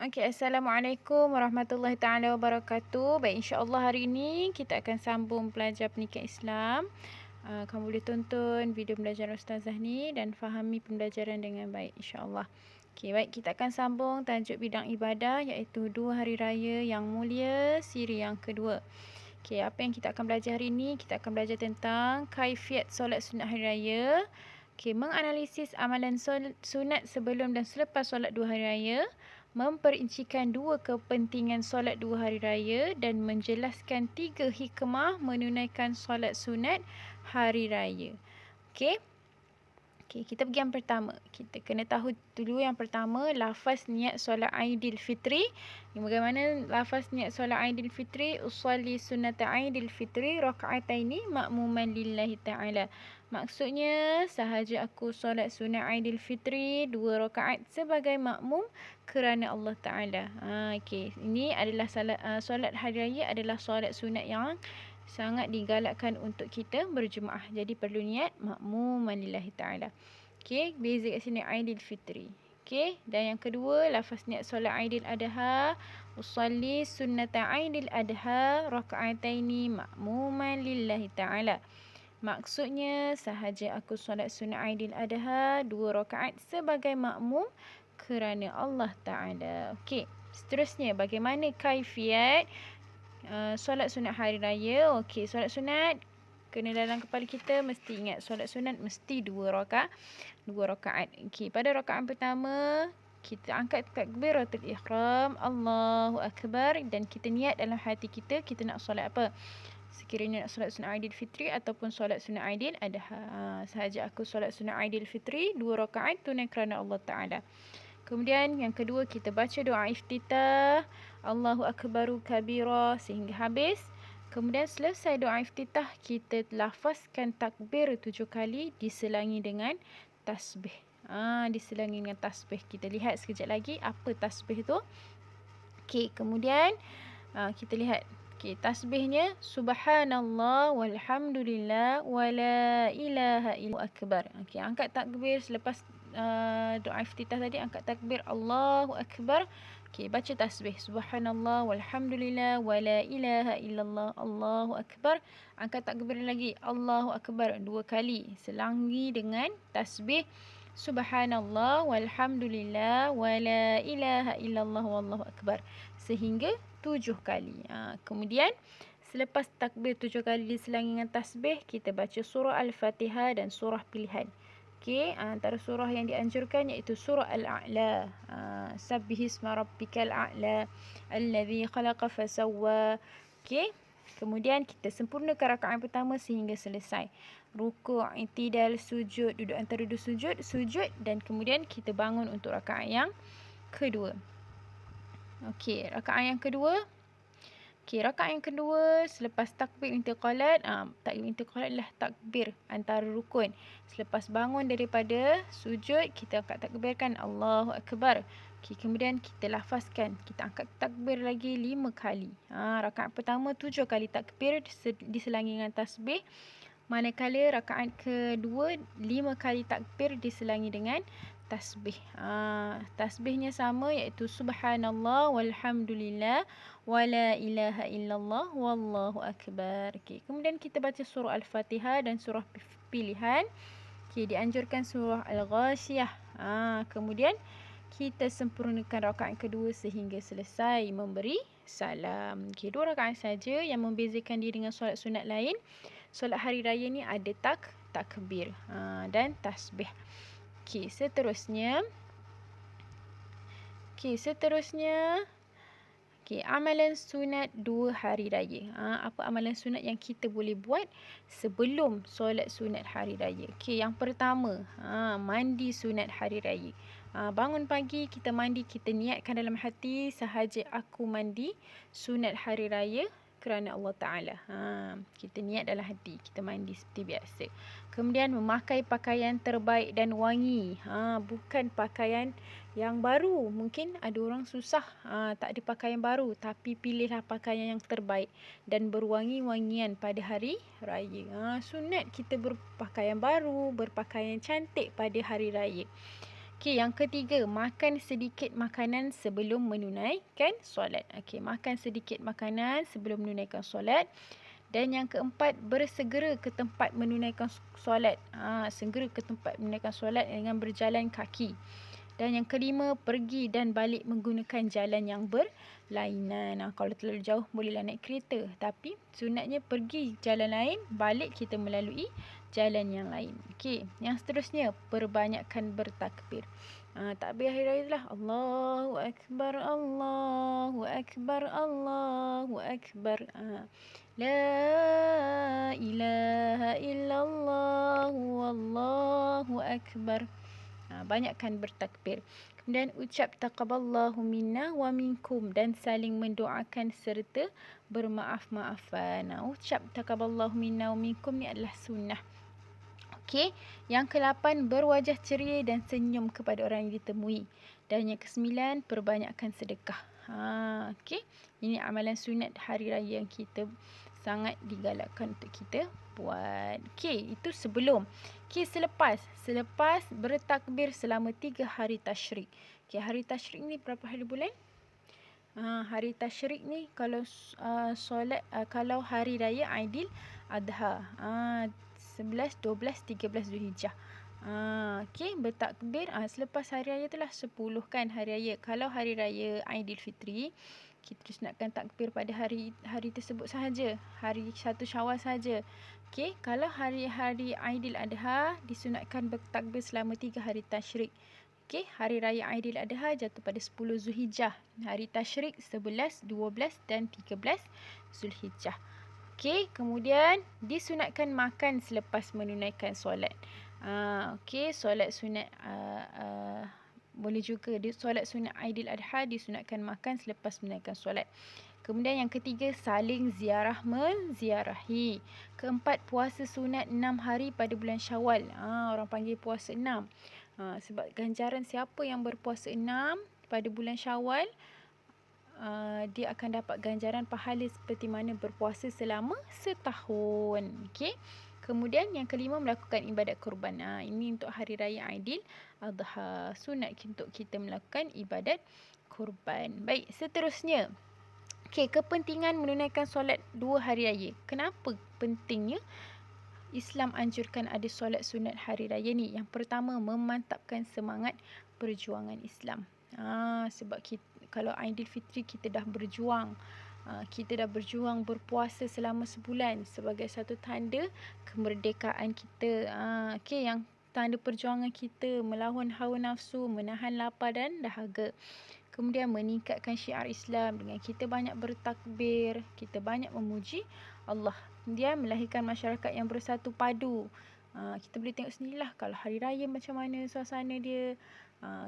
Okey, Assalamualaikum warahmatullahi taala wabarakatuh. Baik, insya-Allah hari ini kita akan sambung belajar pendidikan Islam. Kamu boleh tonton video pembelajaran ustazah ni dan fahami pembelajaran dengan baik, insya-Allah. Okey, baik, kita akan sambung tajuk bidang ibadah iaitu 2 hari raya yang mulia siri yang kedua. Okey, apa yang kita akan belajar hari ini? Kita akan belajar tentang kaifiat solat sunat hari raya. Okey, menganalisis amalan sunat sebelum dan selepas solat 2 hari raya, memperincikan 2 kepentingan solat 2 hari raya dan menjelaskan 3 hikmah menunaikan solat sunat hari raya. Okey. Okey, kita pergi yang pertama. Kita kena tahu dulu yang pertama, lafaz niat solat Aidilfitri. Bagaimana lafaz niat solat Aidilfitri? Usolli sunnata Aidilfitri raka'ataini ma'muman lillahi ta'ala. Maksudnya, sahaja aku solat sunat Aidilfitri 2 rakaat sebagai makmum kerana Allah Ta'ala. Okey, ini adalah solat hari raya adalah solat sunat yang sangat digalakkan untuk kita berjemaah. Jadi perlu niat makmuman lillahi ta'ala. Okey, beza kat sini Aidilfitri. Okey, dan yang kedua lafaz niat solat Aidil Adha, usolli sunnata Aidil Adha raka'ataini ma'muman lillahi ta'ala. Maksudnya, sahaja aku solat sunat Aidil Adha 2 rakaat sebagai makmum kerana Allah Ta'ala. Okey, seterusnya bagaimana kaifiat solat sunat hari raya? Okey, solat sunat kena dalam kepala kita mesti ingat solat sunat mesti 2 rakaat. Okey, pada rakaat pertama kita angkat takbiratul ihram, Allahu akbar, dan kita niat dalam hati kita nak solat apa? Sekiranya nak solat sunat Aidilfitri ataupun solat sunat Aidil Adha. Sahaja aku solat sunat Aidilfitri 2 rakaat tunai kerana Allah Ta'ala. Kemudian yang kedua kita baca doa iftitah, Allahu akbaru kabira sehingga habis. Kemudian selesai doa iftitah kita lafazkan takbir 7 kali diselangi dengan tasbih. Diselangi dengan tasbih. Kita lihat sekejap lagi apa tasbih tu. Okey, kemudian kita lihat. Okey, tasbihnya subhanallah walhamdulillah wala ilaha illa akbar. Okey, angkat takbir selepas doa iftitah tadi, angkat takbir Allahu akbar. Okey, baca tasbih subhanallah walhamdulillah wala ilaha illallah Allahu akbar. Angkat takbir lagi Allahu akbar 2 kali, selangi dengan tasbih subhanallah walhamdulillah wala ilaha illallah wallahu akbar sehingga 7 kali. Kemudian selepas takbir 7 kali diselangi dengan tasbih, kita baca surah Al-Fatihah dan surah pilihan. Okey, antara surah yang dianjurkan iaitu surah Al-A'la. Sabbihisma rabbikal a'la allazi khalaqa fasawwa. Okey. Kemudian kita sempurnakan rakaat pertama sehingga selesai. Rukuk, i'tidal, sujud, duduk antara dua sujud dan kemudian kita bangun untuk rakaat yang kedua. Okey, rakaat yang kedua. Okey, rakaat yang kedua selepas takbir intiqalat. Takbir intiqalat adalah takbir antara rukun. Selepas bangun daripada sujud, kita angkat takbirkan Allahu Akbar. Okey, kemudian kita lafazkan. Kita angkat takbir lagi 5 kali. Rakaat pertama 7 kali takbir diselangi dengan tasbih. Manakala rakaat kedua 5 kali takbir diselangi dengan tasbih. Tasbihnya sama iaitu subhanallah walhamdulillah wala ilaha illallah wallahu akbar. Okey, kemudian kita baca surah Al-Fatihah dan surah pilihan. Okey, dianjurkan surah Al-Ghasyiyah. Kemudian kita sempurnakan rakaat kedua sehingga selesai memberi salam. Okey, 2 rakaat saja yang membezakan dia dengan solat sunat lain. Solat hari raya ni ada takbir dan tasbih. Okey, seterusnya. Okey, amalan sunat 2 hari raya. Apa amalan sunat yang kita boleh buat sebelum solat sunat hari raya? Okey, yang pertama, mandi sunat hari raya. Bangun pagi, kita mandi, kita niatkan dalam hati, sahaja aku mandi sunat hari raya kerana Allah Ta'ala. Kita niat dalam hati, kita mandi seperti biasa. Kemudian memakai pakaian terbaik dan wangi. Bukan pakaian yang baru. Mungkin ada orang susah, tak ada pakaian baru. Tapi pilihlah pakaian yang terbaik dan berwangi-wangian pada hari raya. Sunat kita berpakaian baru, berpakaian cantik pada hari raya. Okey, yang ketiga, makan sedikit makanan sebelum menunaikan solat. Okey, makan sedikit makanan sebelum menunaikan solat. Dan yang keempat, bersegera ke tempat menunaikan solat. Segera ke tempat menunaikan solat dengan berjalan kaki. Dan yang kelima, pergi dan balik menggunakan jalan yang berlainan. Kalau terlalu jauh, bolehlah naik kereta. Tapi sunatnya pergi jalan lain, balik kita melalui jalan yang lain. Okey, yang seterusnya, perbanyakkan bertakbir. Takbir hari raya itulah Allahu Akbar, Allahu Akbar, Allahu Akbar. La ilaha illallah, wallahu akbar. Banyakkan bertakbir. Kemudian ucap taqabbalallahu minna wa minkum dan saling mendoakan serta bermaaf-maafan. Ucap taqabbalallahu minna wa minkum ni adalah sunnah. Okey, yang ke-8, berwajah ceria dan senyum kepada orang yang ditemui. Dan yang ke-9, perbanyakkan sedekah. Okey, ini amalan sunat hari raya yang kita sangat digalakkan untuk kita buat. Okey, itu sebelum. Okey, selepas bertakbir selama 3 hari tasyrik. Okey, hari tasyrik ni berapa hari bulan? Hari tasyrik ni kalau kalau hari raya Aidil Adha. 11, 12, 13 Zulhijjah. Okey, bertakbir selepas hari raya itulah 10 kan hari raya. Kalau hari raya Aidilfitri, kita sunatkan takbir pada hari tersebut sahaja, hari 1 Syawal sahaja. Okey, kalau hari-hari Aidil Adha disunatkan bertakbir selama 3 hari tasyrik. Okey, hari raya Aidil Adha jatuh pada 10 Zulhijjah. Hari tasyrik 11, 12 dan 13 Zulhijjah. Okey, kemudian disunatkan makan selepas menunaikan solat. Okey, solat sunat boleh juga solat sunat Aidil Adha disunatkan makan selepas menunaikan solat. Kemudian yang ketiga, saling ziarah menziarahi. Keempat, puasa sunat 6 hari pada bulan Syawal. Orang panggil puasa 6. Sebab ganjaran siapa yang berpuasa 6 pada bulan Syawal, dia akan dapat ganjaran pahala seperti mana berpuasa selama setahun. Okey. Kemudian yang kelima, melakukan ibadat kurban. Ini untuk hari raya Aidil Adha. Sunat untuk kita melakukan ibadat kurban. Baik, seterusnya. Okey, kepentingan menunaikan solat 2 hari raya. Kenapa pentingnya Islam anjurkan ada solat sunat hari raya ni? Yang pertama, memantapkan semangat perjuangan Islam. Sebab kalau Aidilfitri kita dah berjuang. Kita dah berjuang berpuasa selama sebulan sebagai satu tanda kemerdekaan kita. Okey, yang tanda perjuangan kita melawan hawa nafsu, menahan lapar dan dahaga. Kemudian meningkatkan syiar Islam dengan kita banyak bertakbir, kita banyak memuji Allah. Kemudian melahirkan masyarakat yang bersatu padu. Kita boleh tengok sendirilah kalau hari raya macam mana suasana dia.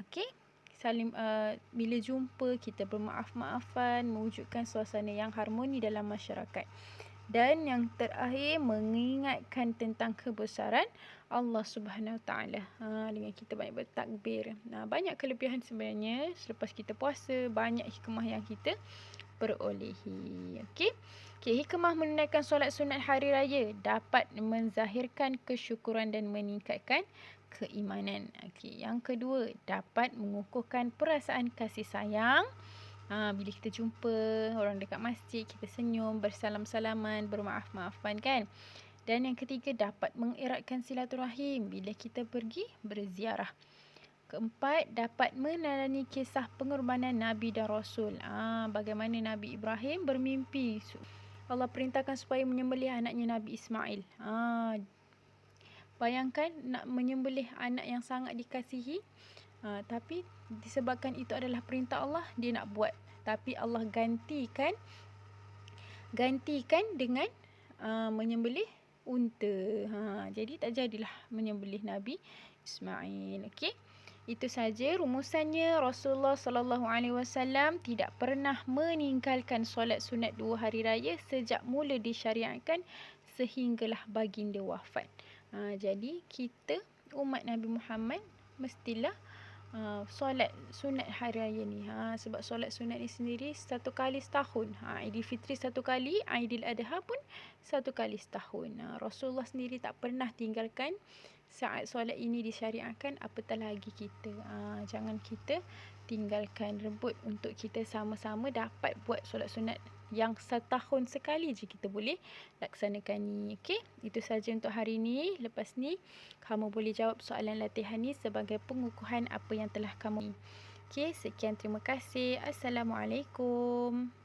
Okey. Saling bila jumpa kita bermaaf-maafan, mewujudkan suasana yang harmoni dalam masyarakat. Dan yang terakhir, mengingatkan tentang kebesaran Allah Subhanahu Wa Taala. Dengan kita banyak bertakbir. Banyak kelebihan sebenarnya selepas kita puasa, banyak hikmah yang kita perolehi. Okey. Hikmah menunaikan solat sunat hari raya dapat menzahirkan kesyukuran dan meningkatkan keimanan. Okey, yang kedua, dapat mengukuhkan perasaan kasih sayang. Bila kita jumpa orang dekat masjid, kita senyum, bersalam-salaman, bermaaf-maafan kan. Dan yang ketiga, dapat mengeratkan silaturahim bila kita pergi berziarah. Keempat, dapat meneladani kisah pengorbanan Nabi dan Rasul. Bagaimana Nabi Ibrahim bermimpi Allah perintahkan supaya menyembelih anaknya Nabi Ismail. Bayangkan nak menyembelih anak yang sangat dikasihi, tapi disebabkan itu adalah perintah Allah, dia nak buat. Tapi Allah gantikan dengan menyembelih unta. Jadi tak jadilah menyembelih Nabi Ismail. Okey. Itu saja rumusannya. Rasulullah SAW tidak pernah meninggalkan solat sunat 2 hari raya sejak mula disyariatkan sehinggalah baginda wafat. Jadi kita umat Nabi Muhammad mestilah solat sunat hari raya ni. Sebab solat sunat ni sendiri satu kali setahun. Aidilfitri satu kali, Aidiladha pun satu kali setahun. Rasulullah sendiri tak pernah tinggalkan saat solat ini disyariatkan, apatah lagi kita. Jangan kita tinggalkan, rebut untuk kita sama-sama dapat buat solat sunat yang setahun sekali je kita boleh laksanakan ni. Okey, itu saja untuk hari ni. Lepas ni kamu boleh jawab soalan latihan ni sebagai pengukuhan apa yang telah kamu. Okey, sekian, terima kasih. Assalamualaikum.